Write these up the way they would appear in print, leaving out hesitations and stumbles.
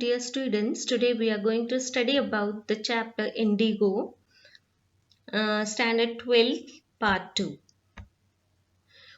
Dear students, today we are going to study about the chapter Indigo, Standard 12, Part 2.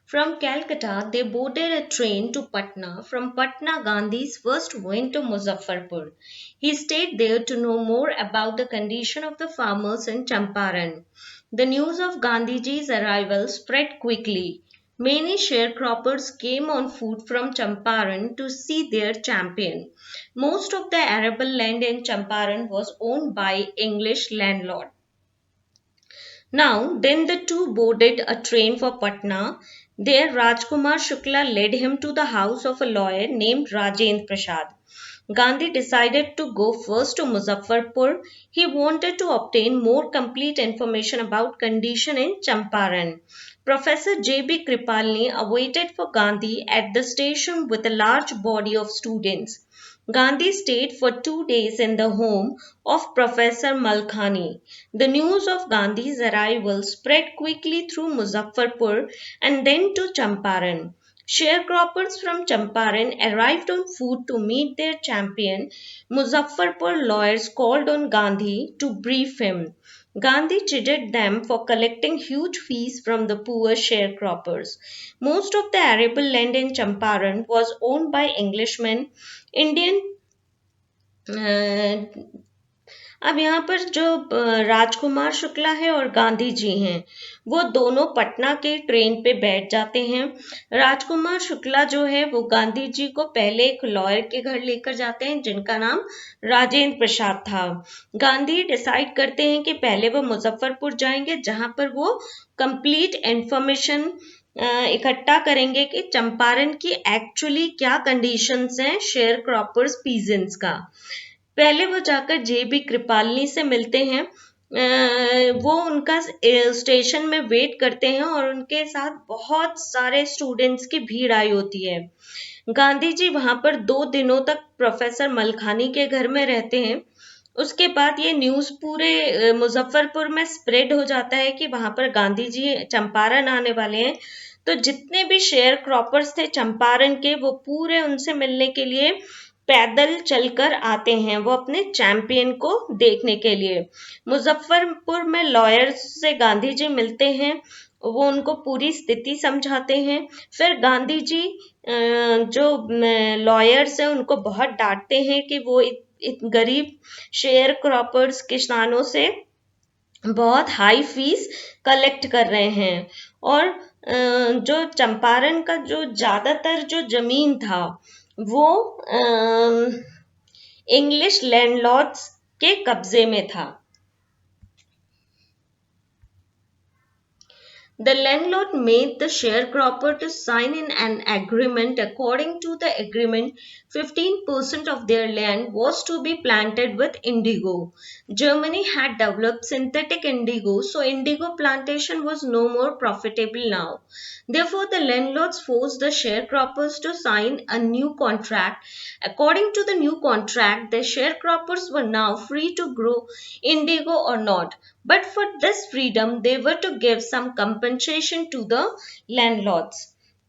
From Calcutta, they boarded a train to Patna. From Patna, Gandhi first went to Muzaffarpur. He stayed there to know more about the condition of the farmers in Champaran. The news of Gandhiji's arrival spread quickly. Many sharecroppers came on foot from Champaran to see their champion. Most of the arable land in Champaran was owned by English landlords. Now, then the two boarded a train for Patna. There, Rajkumar Shukla led him to the house of a lawyer named Rajendra Prasad. Gandhi decided to go first to Muzaffarpur. He wanted to obtain more complete information about condition in Champaran. Professor J.B. Kripalni awaited for Gandhi at the station with a large body of students. Gandhi stayed for 2 days in the home of Professor Malkhani. The news of Gandhi's arrival spread quickly through Muzaffarpur and then to Champaran. Sharecroppers from Champaran arrived on foot to meet their champion. Muzaffarpur lawyers called on Gandhi to brief him. Gandhi chided them for collecting huge fees from the poor sharecroppers. Most of the arable land in Champaran was owned by Englishmen. Indian अब यहाँ पर जो राजकुमार शुक्ला है और गांधी जी हैं वो दोनों पटना के ट्रेन पे बैठ जाते हैं। राजकुमार शुक्ला जो है वो गांधी जी को पहले एक लॉयर के घर लेकर जाते हैं जिनका नाम राजेंद्र प्रसाद था। गांधी डिसाइड करते हैं कि पहले वो मुजफ्फरपुर जाएंगे जहां पर वो कंप्लीट इंफॉर्मेशन इकट्ठा करेंगे कि चंपारण की एक्चुअली क्या कंडीशंस हैं शेयर क्रॉपर्स पीजेंट्स का। पहले वो जाकर जेबी कृपालनी से मिलते हैं। वो उनका स्टेशन में वेट करते हैं और उनके साथ बहुत सारे स्टूडेंट्स की भीड़ आई होती है। गांधी जी वहां पर 2 दिनों तक प्रोफेसर मलखानी के घर में रहते हैं। उसके बाद ये न्यूज पूरे मुजफ्फरपुर में स्प्रेड हो जाता है कि वहां पर गांधी जी चंपारण आने वाले हैं। तो जितने भी शेयर क्रॉपर्स थे चंपारण के वो पूरे उनसे मिलने के लिए पैदल चलकर आते हैं, वो अपने चैंपियन को देखने के लिए। मुजफ्फरपुर में लॉयर्स से गांधी जी मिलते हैं, वो उनको पूरी स्थिति समझाते हैं। फिर गांधी जी जो लॉयर्स हैं उनको बहुत डांटते हैं कि वो गरीब शेयर क्रॉपर्स किसानों से बहुत हाई फीस कलेक्ट कर रहे हैं और जो चंपारण का जो ज्यादातर जो जमीन था वो इंग्लिश लैंडलॉर्ड्स के कब्जे में था। The landlord made the sharecropper to sign in an agreement. According to the agreement, 15% of their land was to be planted with indigo. Germany had developed synthetic indigo, so indigo plantation was no more profitable now. Therefore, the landlords forced the sharecroppers to sign a new contract. According to the new contract, the sharecroppers were now free to grow indigo or not. But for this freedom, they were to give some compensation to the landlords.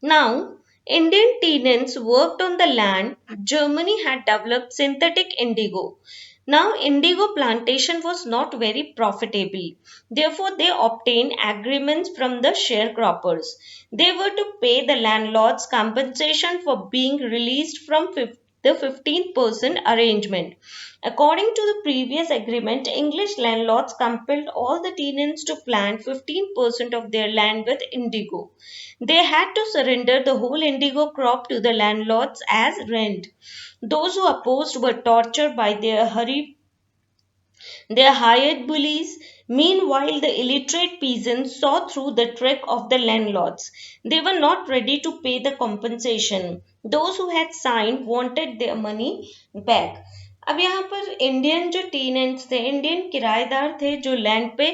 Now, Indian tenants worked on the land. Germany had developed synthetic indigo. Now, indigo plantation was not very profitable. Therefore, they obtained agreements from the sharecroppers. They were to pay the landlords compensation for being released from the 15% arrangement. According to the previous agreement, English landlords compelled all the tenants to plant 15% of their land with indigo. They had to surrender the whole indigo crop to the landlords as rent. Those who opposed were tortured by their hired bullies. Meanwhile, the illiterate peasants saw through the trick of the landlords. They were not ready to pay the compensation. Those who had signed wanted their money back. अब यहाँ पर Indian जो tenants थे, Indian किराएदार थे जो land पे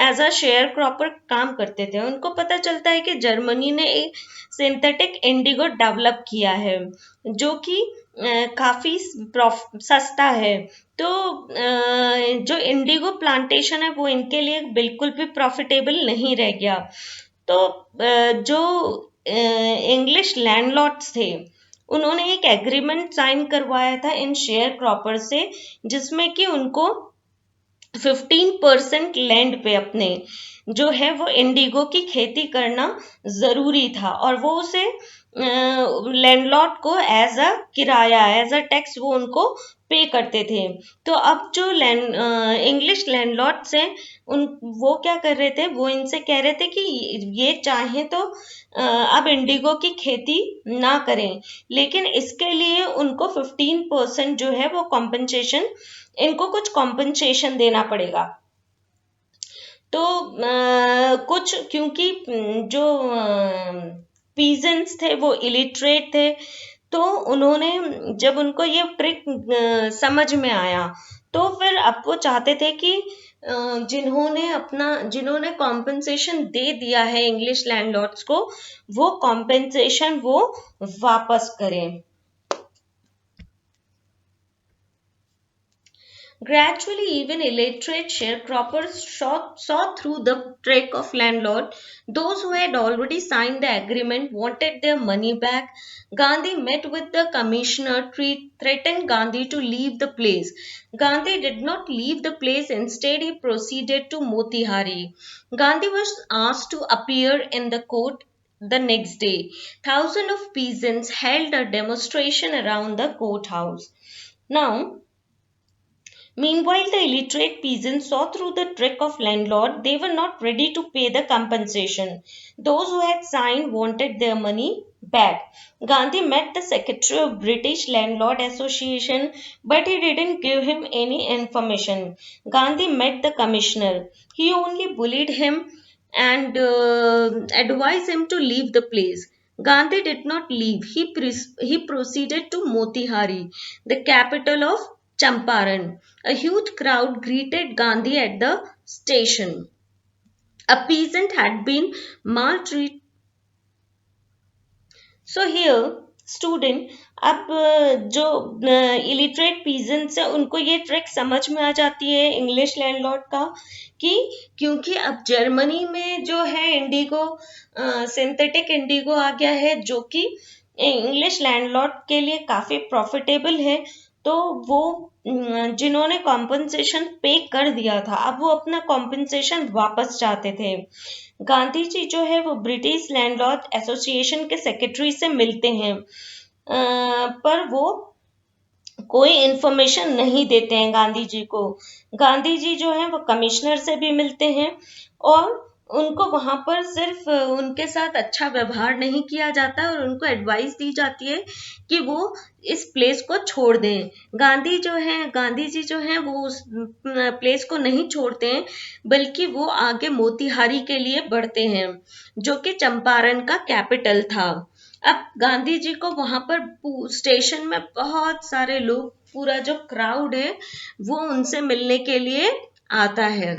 as a share cropper काम करते थे, उनको पता चलता है कि जर्मनी ने एक सिंथेटिक इंडिगो डेवलप किया है जो कि काफी सस्ता है। तो जो इंडिगो प्लांटेशन है वो इनके लिए बिल्कुल भी प्रॉफिटेबल नहीं रह गया। तो जो इंग्लिश लैंडलॉर्ड्स थे उन्होंने एक एग्रीमेंट साइन करवाया था इन शेयर क्रॉपर से, जिसमें कि उनको 15% लैंड पे अपने जो है वो इंडिगो की खेती करना जरूरी था, और वो उसे लैंडलॉर्ड को एज अ किराया, एज अ टैक्स वो उनको पे करते थे। तो अब जो इंग्लिश लैंडलॉर्ड से उन वो क्या कर रहे थे, वो इनसे कह रहे थे कि ये चाहे तो अब इंडिगो की खेती ना करें, लेकिन इसके लिए उनको 15% जो है वो कॉम्पनसेशन, इनको कुछ कॉम्पनसेशन देना पड़ेगा। तो कुछ क्योंकि जो पीजेंट्स थे वो इलिटरेट थे, तो उन्होंने जब उनको ये ट्रिक समझ में आया, तो फिर अब वो चाहते थे कि जिन्होंने कॉम्पनसेशन दे दिया है इंग्लिश लैंडलॉर्ड्स को, वो कॉम्पनसेशन वो वापस करें। Gradually, even illiterate sharecroppers saw through the trick of landlord. Those who had already signed the agreement wanted their money back. Gandhi met with the commissioner, threatened Gandhi to leave the place. Gandhi did not leave the place. Instead, he proceeded to Motihari. Gandhi was asked to appear in the court the next day. Thousands of peasants held a demonstration around the courthouse. Now, meanwhile, the illiterate peasants saw through the trick of landlord. They were not ready to pay the compensation. Those who had signed wanted their money back. Gandhi met the secretary of British Landlord Association, but he didn't give him any information. Gandhi met the commissioner. He only bullied him and advised him to leave the place. Gandhi did not leave. He proceeded to Motihari, the capital of Champaran. A huge crowd greeted Gandhi at the station. A peasant had been maltreated. So here, student, अब जो illiterate peasants है उनको ये trick समझ में आ जाती है English landlord का, कि क्योंकि अब जर्मनी में जो है इंडिगो, सिंथेटिक इंडिगो आ गया है, जो कि इंग्लिश लैंडलॉर्ड के लिए काफी प्रॉफिटेबल है। तो वो जिन्होंने कॉम्पनसेशन पे कर दिया था, अब वो अपना कॉम्पनसेशन वापस चाहते थे। गांधी जी जो है वो ब्रिटिश लैंडलॉर्ड एसोसिएशन के सेक्रेटरी से मिलते हैं, पर वो कोई इंफॉर्मेशन नहीं देते हैं गांधी जी को। गांधी जी जो है वो कमिश्नर से भी मिलते हैं, और उनको वहां पर सिर्फ उनके साथ अच्छा व्यवहार नहीं किया जाता और उनको एडवाइस दी जाती है कि वो इस प्लेस को छोड़ दें। गांधी जी जो है वो उस प्लेस को नहीं छोड़ते हैं, बल्कि वो आगे मोतिहारी के लिए बढ़ते हैं, जो कि चंपारण का कैपिटल था। अब गांधी जी को वहां पर स्टेशन में बहुत सारे लोग, पूरा जो क्राउड है वो उनसे मिलने के लिए आता है।